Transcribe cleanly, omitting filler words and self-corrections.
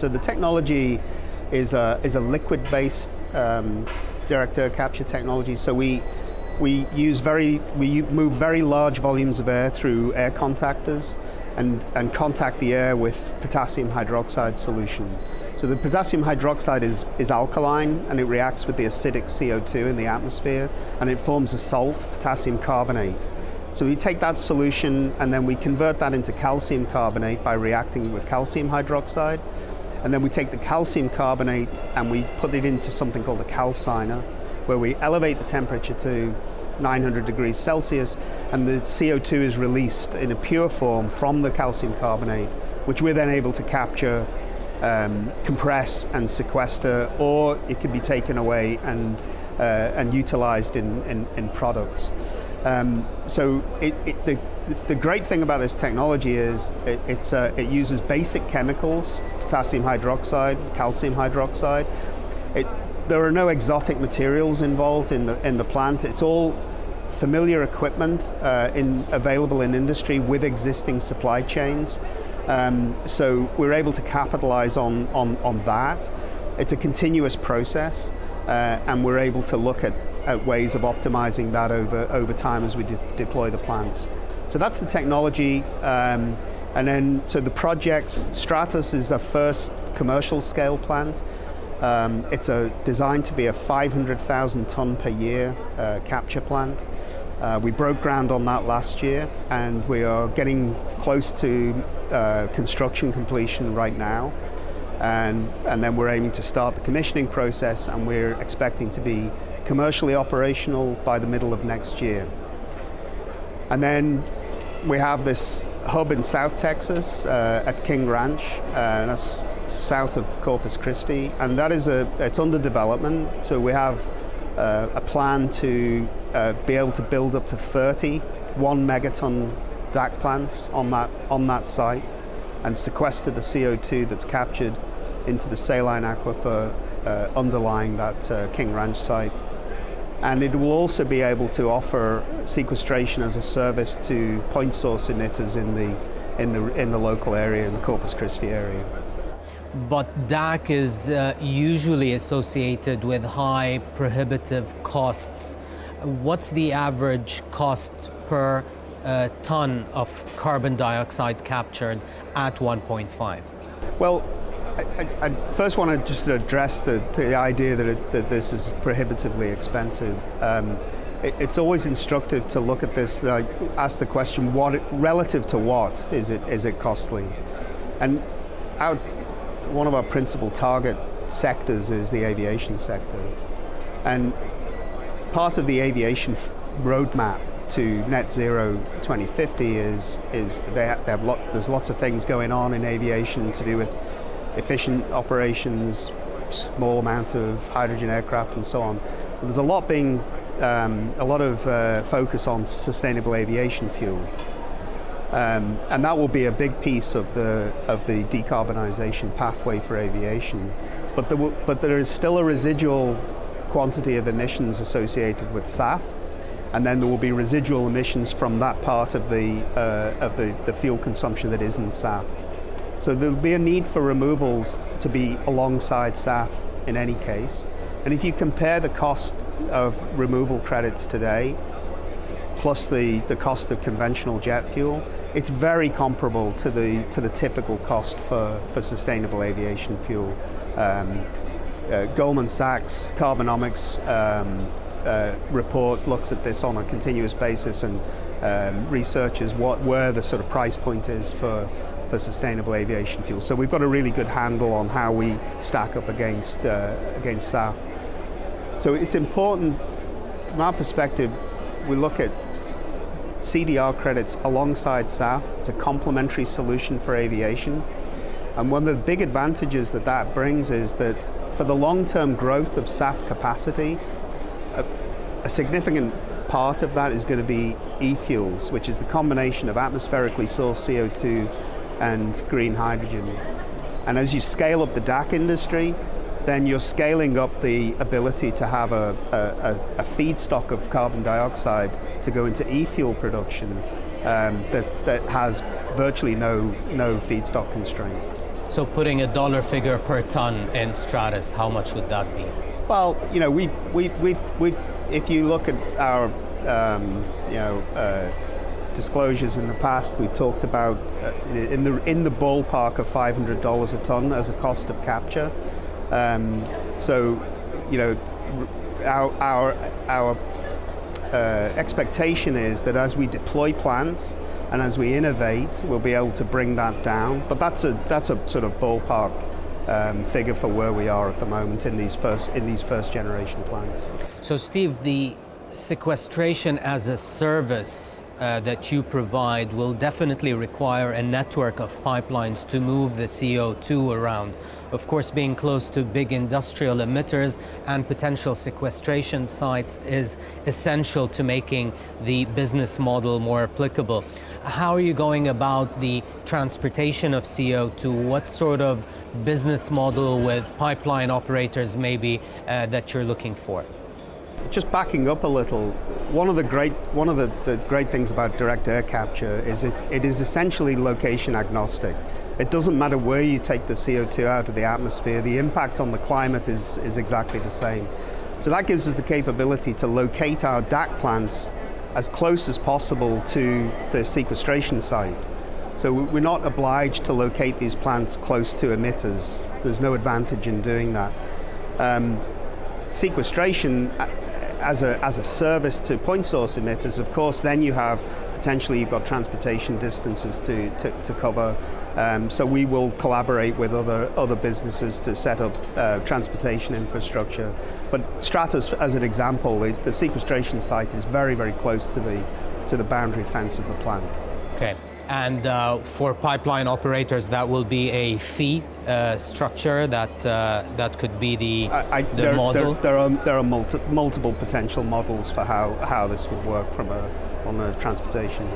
So the technology is a liquid-based direct air capture technology. So we move very large volumes of air through air contactors and contact the air with potassium hydroxide solution. So the potassium hydroxide is alkaline, and it reacts with the acidic CO2 in the atmosphere, and it forms a salt, potassium carbonate. So we take that solution and then we convert that into calcium carbonate by reacting with calcium hydroxide. And then we take the calcium carbonate and we put it into something called a calciner, where we elevate the temperature to 900 degrees Celsius, and the CO2 is released in a pure form from the calcium carbonate, which we're then able to capture, compress and sequester, or it can be taken away and utilized in products. So the great thing about this technology is it uses basic chemicals, potassium hydroxide, calcium hydroxide. There are no exotic materials involved in the plant. It's all familiar equipment available in industry with existing supply chains. So we're able to capitalize on that. It's a continuous process, and we're able to look at ways of optimizing that over time as we deploy the plants. So that's the technology. And then, so the projects, Stratos is our first commercial scale plant. It's designed to be a 500,000 ton per year capture plant. We broke ground on that last year, and we are getting close to construction completion right now. And then we're aiming to start the commissioning process, and we're expecting to be commercially operational by the middle of next year. And then we have this hub in South Texas at King Ranch, that's south of Corpus Christi, and that is it's under development. So we have a plan to be able to build up to 30 1 megaton DAC plants on that site, and sequester the CO2 that's captured into the saline aquifer underlying that King Ranch site. And it will also be able to offer sequestration as a service to point source emitters in the local area, in the Corpus Christi area. But DAC is usually associated with high prohibitive costs. What's the average cost per ton of carbon dioxide captured at 1.5? Well, I first want to just address the idea that this is prohibitively expensive. It's always instructive to look at this, ask the question, relative to what is it costly? And one of our principal target sectors is the aviation sector. And part of the aviation roadmap to net zero 2050 is there's lots of things going on in aviation to do with efficient operations, small amount of hydrogen aircraft and so on. But there's a lot of focus on sustainable aviation fuel. And that will be a big piece of the decarbonization pathway for aviation. But there is still a residual quantity of emissions associated with SAF, and then there will be residual emissions from that part of the fuel consumption that isn't SAF. So there'll be a need for removals to be alongside SAF in any case. And if you compare the cost of removal credits today, plus the cost of conventional jet fuel, it's very comparable to the typical cost for sustainable aviation fuel. Goldman Sachs Carbonomics report looks at this on a continuous basis and researches where the sort of price point is for sustainable aviation fuel. So we've got a really good handle on how we stack up against SAF. So it's important, from our perspective, we look at CDR credits alongside SAF. It's a complementary solution for aviation. And one of the big advantages that brings is that for the long-term growth of SAF capacity, a significant part of that is going to be e-fuels, which is the combination of atmospherically sourced CO2 and green hydrogen. And as you scale up the DAC industry, then you're scaling up the ability to have a feedstock of carbon dioxide to go into e-fuel production that has virtually no feedstock constraint. So putting a dollar figure per ton in Stratus, how much would that be? Well, you know, if you look at our, disclosures in the past, we've talked about in the ballpark of $500 a ton as a cost of capture. So, you know, our expectation is that as we deploy plants and as we innovate, we'll be able to bring that down. But that's a sort of ballpark figure for where we are at the moment in these first generation plants. So, Steve, the sequestration as a service that you provide will definitely require a network of pipelines to move the CO2 around. Of course, being close to big industrial emitters and potential sequestration sites is essential to making the business model more applicable. How are you going about the transportation of CO2? What sort of business model with pipeline operators maybe that you're looking for? Just backing up a little, one of the great things about direct air capture is it is essentially location agnostic. It doesn't matter where you take the CO2 out of the atmosphere, the impact on the climate is exactly the same. So that gives us the capability to locate our DAC plants as close as possible to the sequestration site. So we're not obliged to locate these plants close to emitters. There's no advantage in doing that. Sequestration as a service to point source emitters, of course, then you've got transportation distances to cover. So we will collaborate with other businesses to set up transportation infrastructure. But Stratus, as an example, the sequestration site is very, very close to the boundary fence of the plant. Okay. And for pipeline operators, that will be a fee structure that could be the model? There are multiple potential models for how this would work on a transportation